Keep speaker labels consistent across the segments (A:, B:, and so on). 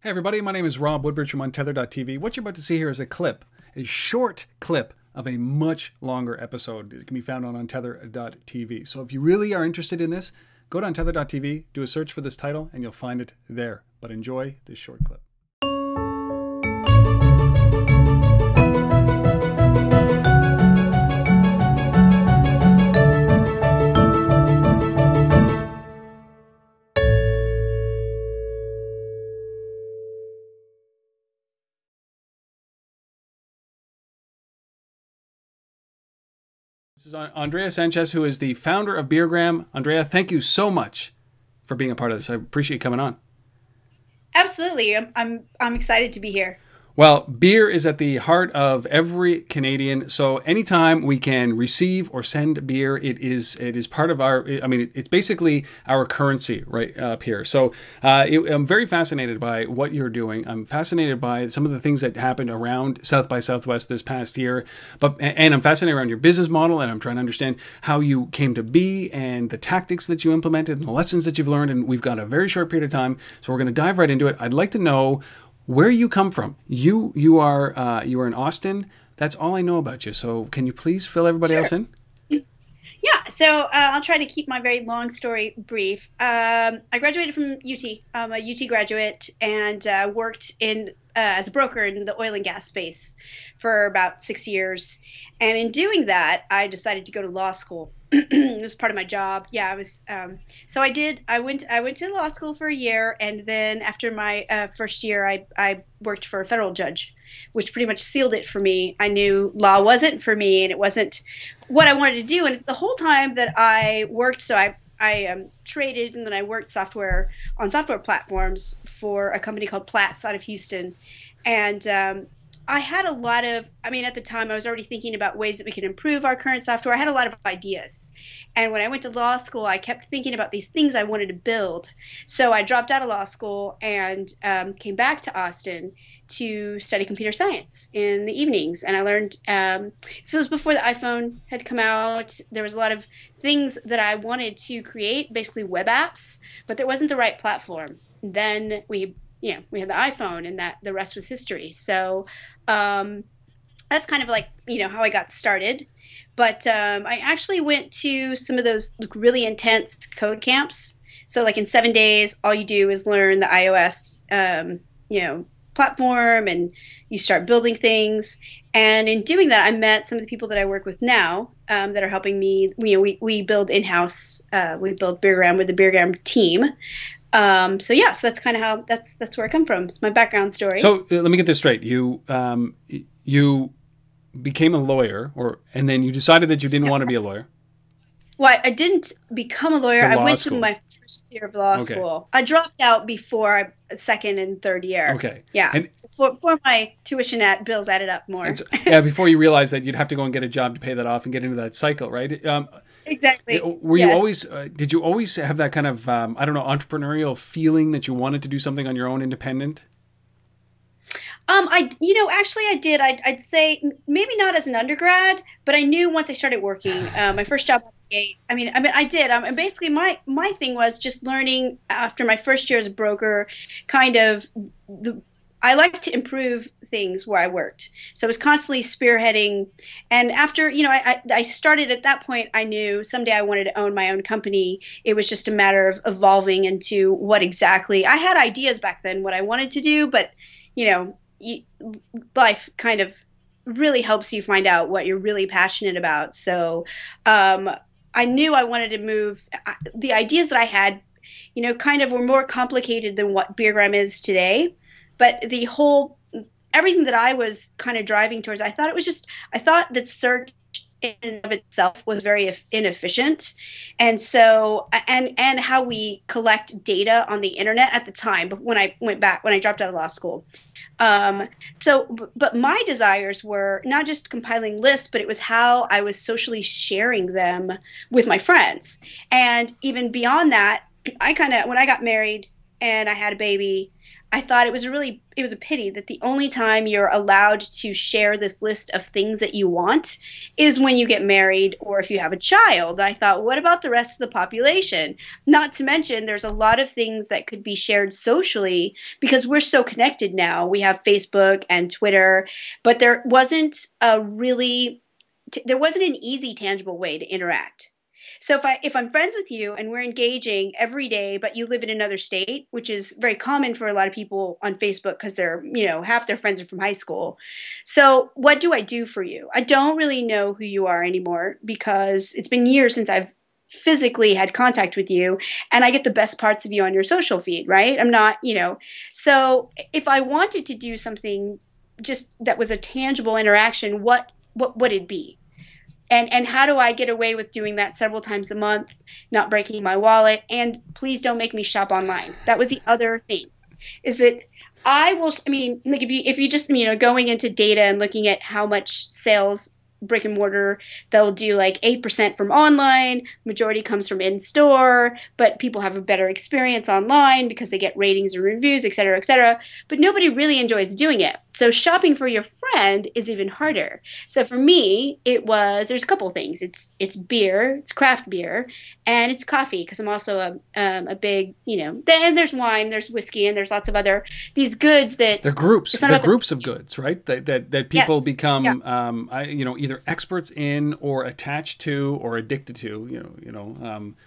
A: Hey everybody, my name is Rob Woodbridge from Untethered.tv. What you're about to see here is a short clip of a much longer episode. It can be found on Untethered.tv. So if you really are interested in this, go to Untethered.tv, do a search for this title, and you'll find it there. But enjoy this short clip. This is Andrea Sanchez, who is the founder of Beergram. Andrea, thank you so much for being a part of this. I appreciate you coming on.
B: Absolutely. I'm excited to be here.
A: Well, beer is at the heart of every Canadian. So anytime we can receive or send beer, it is part of our, it's basically our currency right up here. So I'm very fascinated by what you're doing. I'm fascinated by some of the things that happened around South by Southwest this past year. And I'm fascinated around your business model, and I'm trying to understand how you came to be and the tactics that you implemented and the lessons that you've learned. And we've got a very short period of time, so we're going to dive right into it. I'd like to know where you come from. You are in Austin. That's all I know about you. So can you please fill everybody else in?
B: Yeah, so I'll try to keep my very long story brief. I graduated from UT. I'm a UT graduate and worked as a broker in the oil and gas space for about 6 years. And in doing that, I decided to go to law school. It was part of my job. Yeah, I was. So I did. I went to law school for a year, and then after my first year, I worked for a federal judge, which pretty much sealed it for me. I knew law wasn't for me, and it wasn't what I wanted to do. And the whole time that I worked, so I traded, and then I worked on software platforms for a company called Platts out of Houston, and I had a lot of, at the time I was already thinking about ways that we could improve our current software. I had a lot of ideas. And when I went to law school, I kept thinking about these things I wanted to build. So I dropped out of law school and came back to Austin to study computer science in the evenings. And I learned, this was before the iPhone had come out. There was a lot of things that I wanted to create, basically web apps, but there wasn't the right platform. Then we had the iPhone, and that the rest was history. So that's kind of like, how I got started. But I actually went to some of those really intense code camps. So like in 7 days, all you do is learn the iOS, platform, and you start building things. And in doing that, I met some of the people that I work with now that are helping me. We build in-house. We build Beergram with the Beergram team. So that's kind of how that's where I come from. It's my background story.
A: So let me get this straight. You became a lawyer, and then you decided that you didn't want to be a lawyer.
B: Well, I didn't become a lawyer. I went to my first year of law school. I dropped out before second and third year. Okay. Yeah. And for my tuition bills added up more.
A: Yeah, before you realized that you'd have to go and get a job to pay that off and get into that cycle, right?
B: Exactly.
A: Were you always? Did you always have that kind of entrepreneurial feeling that you wanted to do something on your own, independent?
B: Actually I did. I'd say maybe not as an undergrad, but I knew once I started working. My first job. I did. Basically, my thing was just learning after my first year as a broker. I like to improve things where I worked, so I was constantly spearheading. And after I started at that point, I knew someday I wanted to own my own company. It was just a matter of evolving into what exactly. I had ideas back then what I wanted to do, but life kind of really helps you find out what you're really passionate about. So I knew I wanted to move. The ideas that I had, kind of were more complicated than what Beergram is today. But everything that I was kind of driving towards, I thought that search in and of itself was very inefficient. And so, and how we collect data on the internet at the time, but when I dropped out of law school. But my desires were not just compiling lists, but it was how I was socially sharing them with my friends. And even beyond that, when I got married and I had a baby, I thought it was a pity that the only time you're allowed to share this list of things that you want is when you get married or if you have a child. I thought, what about the rest of the population? Not to mention, there's a lot of things that could be shared socially because we're so connected now. We have Facebook and Twitter, but there wasn't an easy, tangible way to interact. So if I'm friends with you and we're engaging every day, but you live in another state, which is very common for a lot of people on Facebook because half their friends are from high school. So what do I do for you? I don't really know who you are anymore because it's been years since I've physically had contact with you, and I get the best parts of you on your social feed, right? I'm not, so if I wanted to do something just that was a tangible interaction, what would it be? And how do I get away with doing that several times a month, not breaking my wallet? And please don't make me shop online. That was the other thing, is that I mean, like if you just, going into data and looking at how much sales brick and mortar, they'll do like 8% from online, majority comes from in store, but people have a better experience online because they get ratings and reviews, et cetera, et cetera. But nobody really enjoys doing it. So shopping for your friend is even harder. So for me, there's a couple of things. It's beer, it's craft beer, and it's coffee because I'm also a big, then there's wine, there's whiskey, and there's lots of other these goods that
A: they're groups. They're groups of goods, right? That people
B: yes,
A: become,
B: yeah.
A: Either experts in or attached to or addicted to.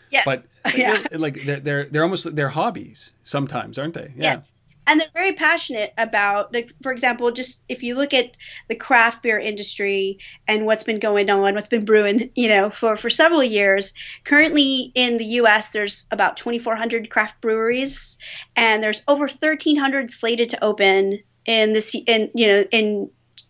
B: Yes.
A: But
B: Yeah.
A: like they're almost they're hobbies sometimes, aren't they? Yeah.
B: Yes. And they're very passionate about, like, for example, just if you look at the craft beer industry and what's been going on, what's been brewing, for several years. Currently in the US, there's about 2,400 craft breweries, and there's over 1,300 slated to open in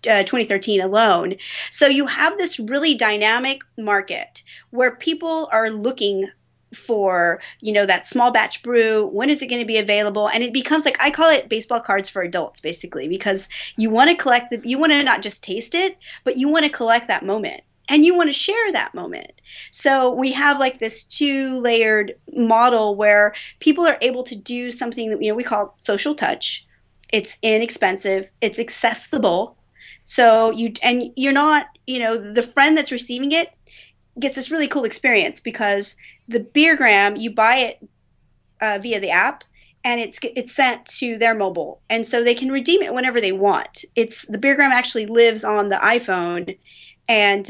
B: 2013 alone. So you have this really dynamic market where people are looking for that small batch brew. When is it going to be available? And it becomes like, I call it baseball cards for adults, basically, because you want to not just taste it, but you want to collect that moment and you want to share that moment. So we have like this two-layered model where people are able to do something that we call social touch. It's inexpensive, it's accessible. So you're not, the friend that's receiving it gets this really cool experience because the Beergram, you buy it via the app, and it's sent to their mobile, and so they can redeem it whenever they want. The Beergram actually lives on the iPhone, and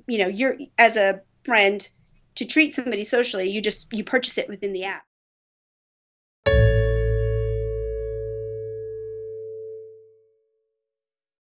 B: you're, as a friend, to treat somebody socially, you purchase it within the app.